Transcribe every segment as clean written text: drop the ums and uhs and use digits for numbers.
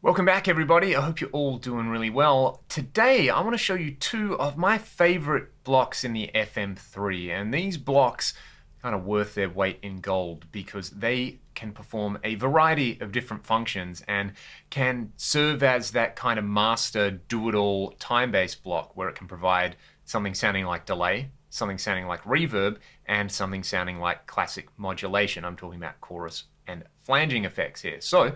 Welcome back, everybody. I hope you're all doing really well. Today, I want to show you two of my favorite blocks in the FM3, and these blocks are kind of worth their weight in gold because they can perform a variety of different functions and can serve as that kind of master do-it-all time-based block where it can provide something sounding like delay, something sounding like reverb, and something sounding like classic modulation. I'm talking about chorus and flanging effects here. So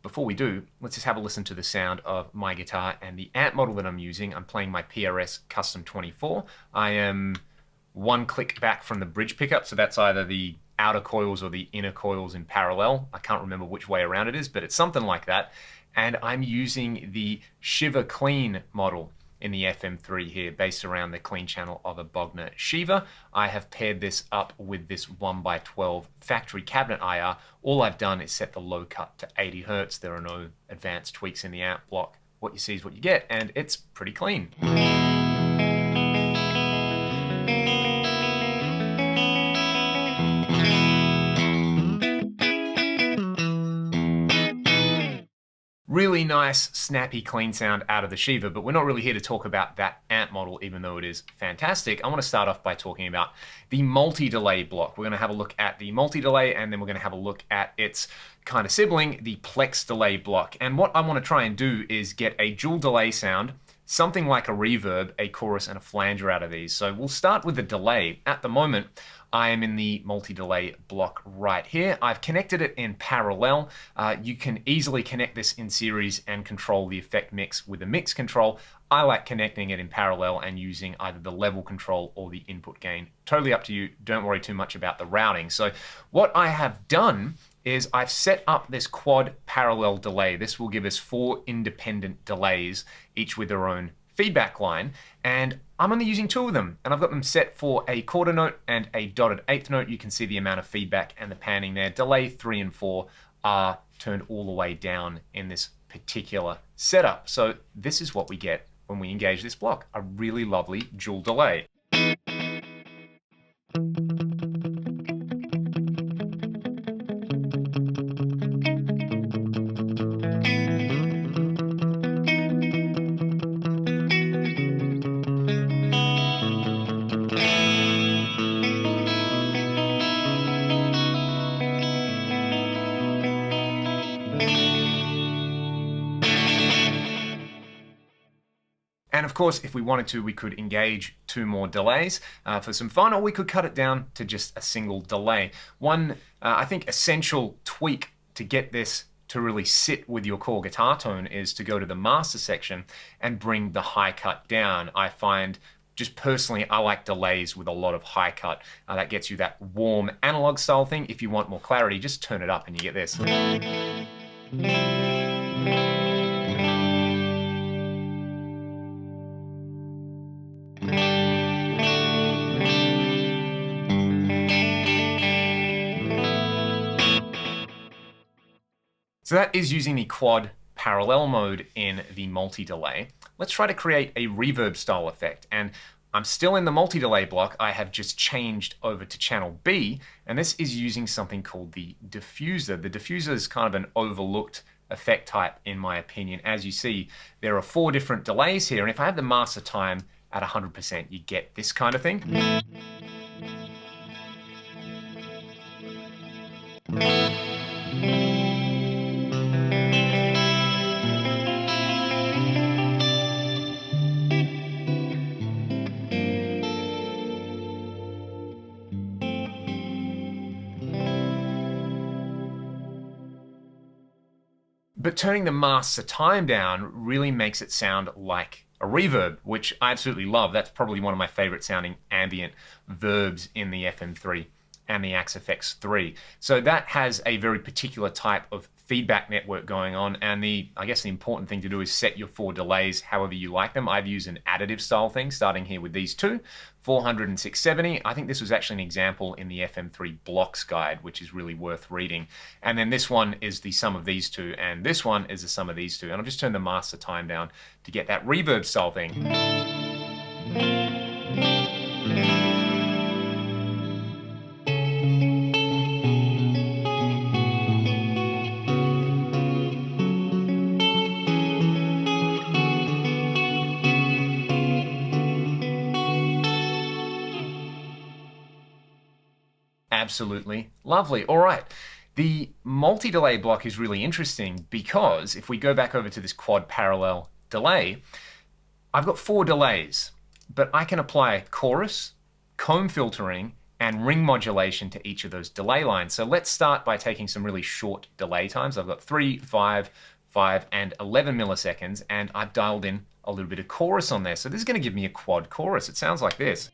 before we do, let's just have a listen to the sound of my guitar and the amp model that I'm using. I'm playing my PRS Custom 24. I am one click back from the bridge pickup, so that's either the outer coils or the inner coils in parallel. I can't remember which way around it is, but it's something like that. And I'm using the Shiva Clean model in the FM3 here, based around the clean channel of a Bogner Shiva. I have paired this up with this 1x12 factory cabinet IR. All I've done is set the low cut to 80 Hertz. There are no advanced tweaks in the amp block. What you see is what you get, and it's pretty clean. Really nice, snappy, clean sound out of the Shiva, but we're not really here to talk about that amp model, even though it is fantastic. I want to start off by talking about the multi-delay block. We're going to have a look at the multi-delay, and then we're going to have a look at its kind of sibling, the Plex delay block. And what I want to try and do is get a dual delay sound, something like a reverb, a chorus, and a flanger out of these. So we'll start with the delay. At the moment, I am in the multi-delay block right here. I've connected it in parallel. You can easily connect this in series and control the effect mix with a mix control. I like connecting it in parallel and using either the level control or the input gain. Totally up to you. Don't worry too much about the routing. So what I have done is I've set up this quad parallel delay. This will give us 4 independent delays, each with their own feedback line, and I'm only using 2 of them, and I've got them set for a quarter note and a dotted eighth note. You can see the amount of feedback and the panning there. Delay 3 and 4 are turned all the way down in this particular setup. So this is what we get when we engage this block, a really lovely dual delay. And of course, if we wanted to, we could engage 2 more delays for some fun, or we could cut it down to just a single delay. One, I think, essential tweak to get this to really sit with your core guitar tone is to go to the master section and bring the high cut down. I find, just personally, I like delays with a lot of high cut. That gets you that warm analog style thing. If you want more clarity, just turn it up and you get this. So that is using the quad parallel mode in the multi-delay. Let's try to create a reverb style effect. And I'm still in the multi-delay block. I have just changed over to channel B, and this is using something called the diffuser. The diffuser is kind of an overlooked effect type, in my opinion. As you see, there are 4 different delays here, and if I have the master time at 100%, you get this kind of thing. But turning the master time down really makes it sound like a reverb, which I absolutely love. That's probably one of my favorite sounding ambient verbs in the FM3 and the Axe FX3. So that has a very particular type of feedback network going on, and I guess the important thing to do is set your 4 delays however you like them. I've used an additive style thing, starting here with these 2, 400 and 670. I think this was actually an example in the FM3 blocks guide, which is really worth reading. And then this one is the sum of these 2, and this one is the sum of these 2. And I'll just turn the master time down to get that reverb style thing. Absolutely lovely. All right. The multi-delay block is really interesting because if we go back over to this quad parallel delay, I've got 4 delays, but I can apply chorus, comb filtering, and ring modulation to each of those delay lines. So let's start by taking some really short delay times. I've got 3, 5, 5, and 11 milliseconds, and I've dialed in a little bit of chorus on there. So this is going to give me a quad chorus. It sounds like this.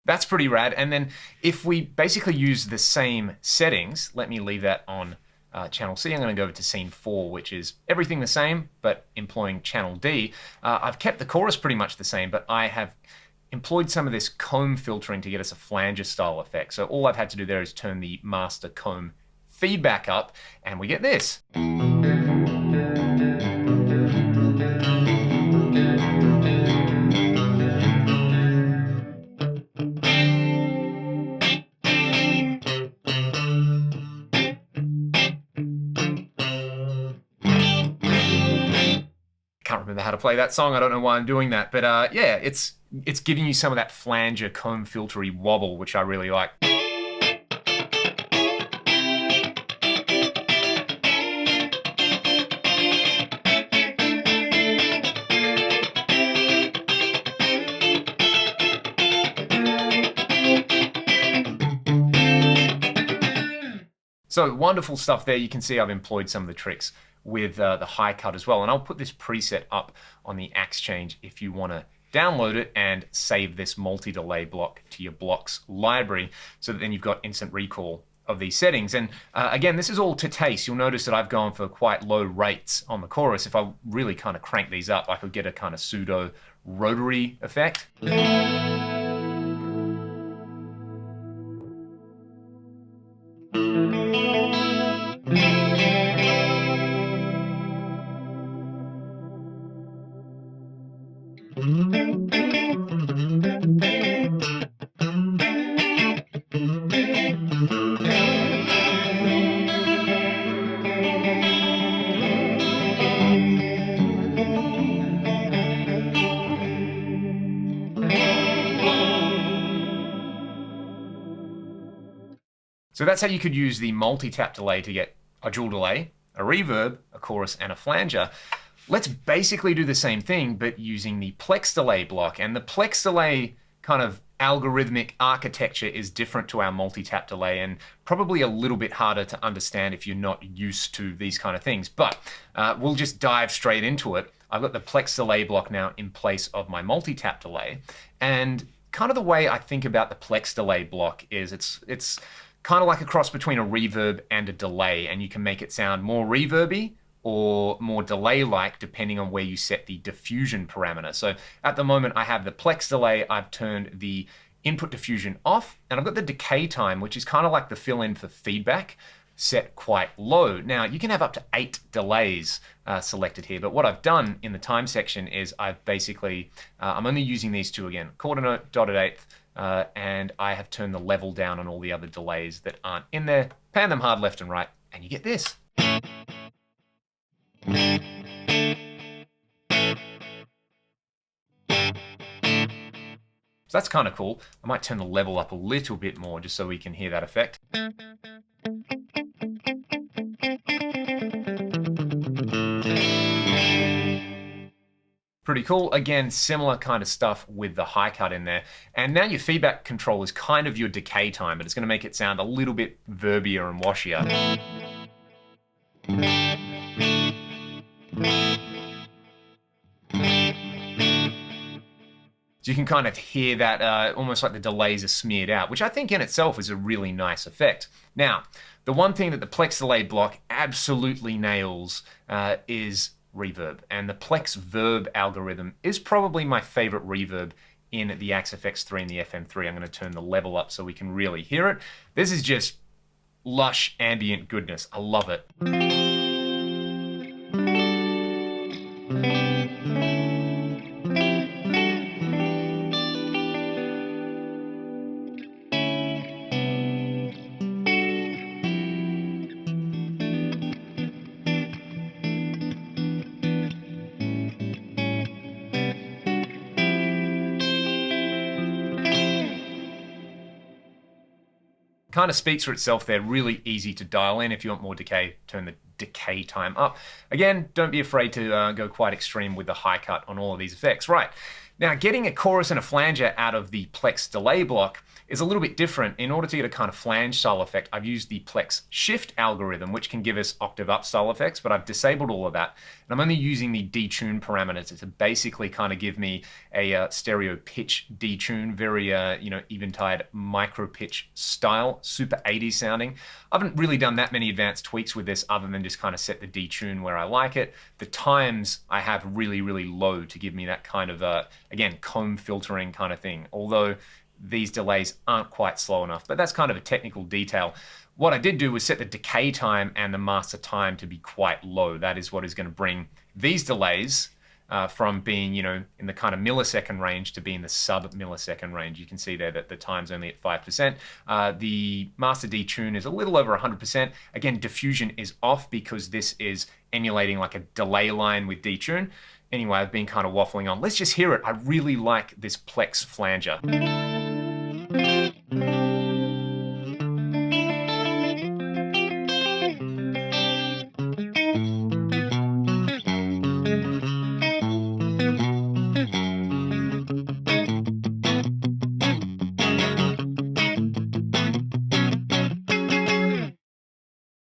That's pretty rad. And then if we basically use the same settings, let me leave that on channel C. I'm going to go over to scene 4, which is everything the same, but employing channel D. I've kept the chorus pretty much the same, but I have employed some of this comb filtering to get us a flanger style effect. So all I've had to do there is turn the master comb feedback up, and we get this. Can't remember how to play that song. I don't know why I'm doing that, but yeah, it's giving you some of that flanger comb filtery wobble, which I really like. So wonderful stuff there. You can see I've employed some of the tricks with the high cut as well. And I'll put this preset up on the Axe Change if you want to download it and save this multi-delay block to your blocks library so that then you've got instant recall of these settings. And again, this is all to taste. You'll notice that I've gone for quite low rates on the chorus. If I really kind of crank these up, I could get a kind of pseudo rotary effect. So that's how you could use the multi-tap delay to get a dual delay, a reverb, a chorus, and a flanger. Let's basically do the same thing, but using the Plex delay block. And the Plex delay kind of algorithmic architecture is different to our multi-tap delay and probably a little bit harder to understand if you're not used to these kind of things. But we'll just dive straight into it. I've got the Plex delay block now in place of my multi-tap delay. And kind of the way I think about the Plex delay block is it's kind of like a cross between a reverb and a delay, and you can make it sound more reverby or more delay-like depending on where you set the diffusion parameter. So at the moment I have the Plex delay, I've turned the input diffusion off, and I've got the decay time, which is kind of like the fill-in for feedback, set quite low. Now you can have up to 8 delays selected here, but what I've done in the time section is I've basically, I'm only using these two again, quarter note, dotted eighth, and I have turned the level down on all the other delays that aren't in there, pan them hard left and right, and you get this. So that's kind of cool. I might turn the level up a little bit more just so we can hear that effect. Pretty cool. Again, similar kind of stuff with the high cut in there. And now your feedback control is kind of your decay time, but it's going to make it sound a little bit verbier and washier. So you can kind of hear that almost like the delays are smeared out, which I think in itself is a really nice effect. Now, the one thing that the Plex delay block absolutely nails is reverb. And the Plex verb algorithm is probably my favorite reverb in the Axe FX3 and the FM3. I'm going to turn the level up so we can really hear it. This is just lush ambient goodness. I love it. kind of speaks for itself. They're really easy to dial in. If you want more decay, turn the decay time up. Again, don't be afraid to go quite extreme with the high cut on all of these effects. Right, now getting a chorus and a flanger out of the Plex delay block is a little bit different. In order to get a kind of flange style effect, I've used the Plex shift algorithm, which can give us octave up style effects, but I've disabled all of that. And I'm only using the detune parameter to basically kind of give me a stereo pitch detune, very eventide micro pitch style, super 80s sounding. I haven't really done that many advanced tweaks with this other than just kind of set the detune where I like it. The times I have really, really low to give me that kind of, again, comb filtering kind of thing. Although these delays aren't quite slow enough, but that's kind of a technical detail. What I did do was set the decay time and the master time to be quite low. That is what is going to bring these delays from being, in the kind of millisecond range to being the sub-millisecond range. You can see there that the time's only at 5%. The master detune is a little over 100%. Again, diffusion is off because this is emulating like a delay line with detune. Anyway, I've been kind of waffling on. Let's just hear it. I really like this Plex flanger.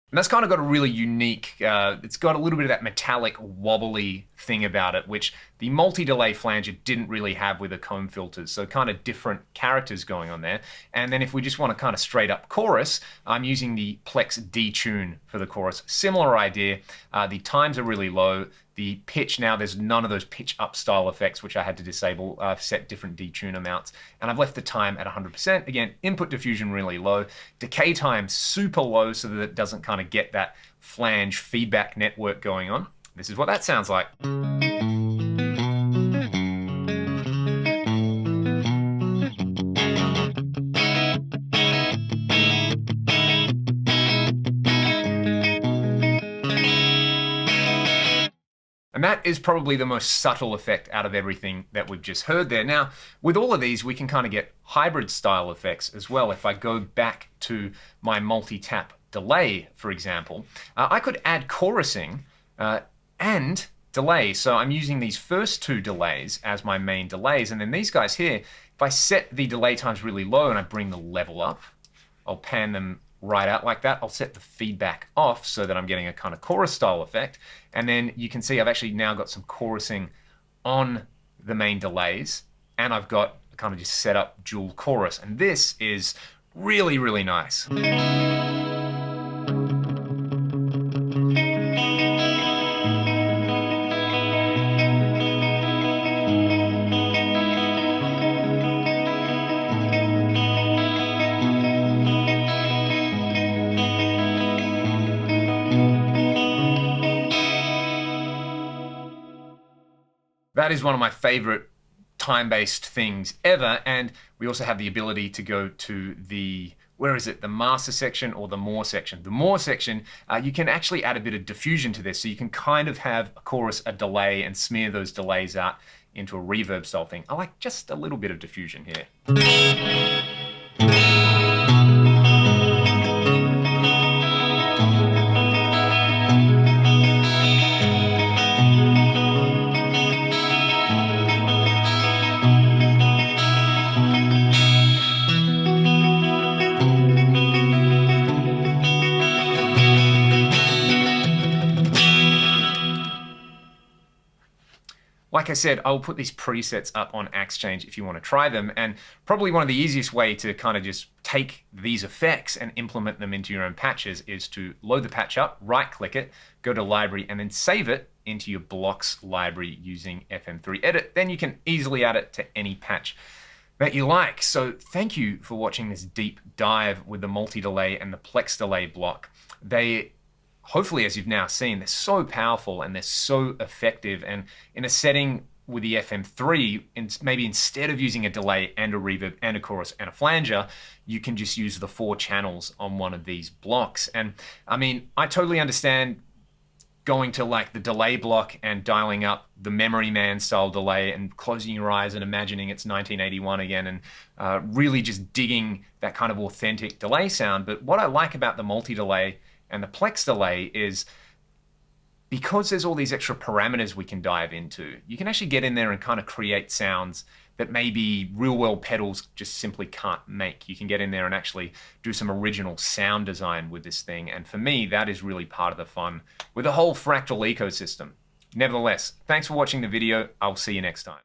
And that's kind of got a really unique, it's got a little bit of that metallic wobbly thing about it, which the multi-delay flanger didn't really have with the comb filters. So kind of different characters going on there. And then if we just want to kind of straight up chorus, I'm using the Plex detune for the chorus. Similar idea. The times are really low. The pitch now, there's none of those pitch up style effects, which I had to disable. I've set different detune amounts, and I've left the time at 100%. Again, input diffusion really low. Decay time super low so that it doesn't kind of get that flange feedback network going on. This is what that sounds like. And that is probably the most subtle effect out of everything that we've just heard there. Now, with all of these, we can kind of get hybrid style effects as well. If I go back to my multi-tap delay, for example, I could add chorusing and delay. So I'm using these first two delays as my main delays. And then these guys here, if I set the delay times really low and I bring the level up, I'll pan them right out like that. I'll set the feedback off so that I'm getting a kind of chorus style effect. And then you can see I've actually now got some chorusing on the main delays, and I've got kind of just set up dual chorus. And this is really, really nice. That is one of my favorite time-based things ever. And we also have the ability to go to the, the master section or the more section. The more section, you can actually add a bit of diffusion to this. So you can kind of have a chorus, a delay, and smear those delays out into a reverb style thing. I like just a little bit of diffusion here. Like I said, I'll put these presets up on Exchange if you want to try them. And probably one of the easiest way to kind of just take these effects and implement them into your own patches is to load the patch up, right click it, go to library, and then save it into your blocks library using FM3 edit. Then you can easily add it to any patch that you like. So thank you for watching this deep dive with the multi-delay and the Plex delay block. They, hopefully, as you've now seen, they're so powerful and they're so effective. And in a setting with the FM3, maybe instead of using a delay and a reverb and a chorus and a flanger, you can just use the 4 channels on one of these blocks. And I mean, I totally understand going to like the delay block and dialing up the Memory Man style delay and closing your eyes and imagining it's 1981 again, and really just digging that kind of authentic delay sound. But what I like about the multi-delay and the Plex delay is because there's all these extra parameters we can dive into, you can actually get in there and kind of create sounds that maybe real-world pedals just simply can't make. You can get in there and actually do some original sound design with this thing. And for me, that is really part of the fun with the whole Fractal ecosystem. Nevertheless, thanks for watching the video. I'll see you next time.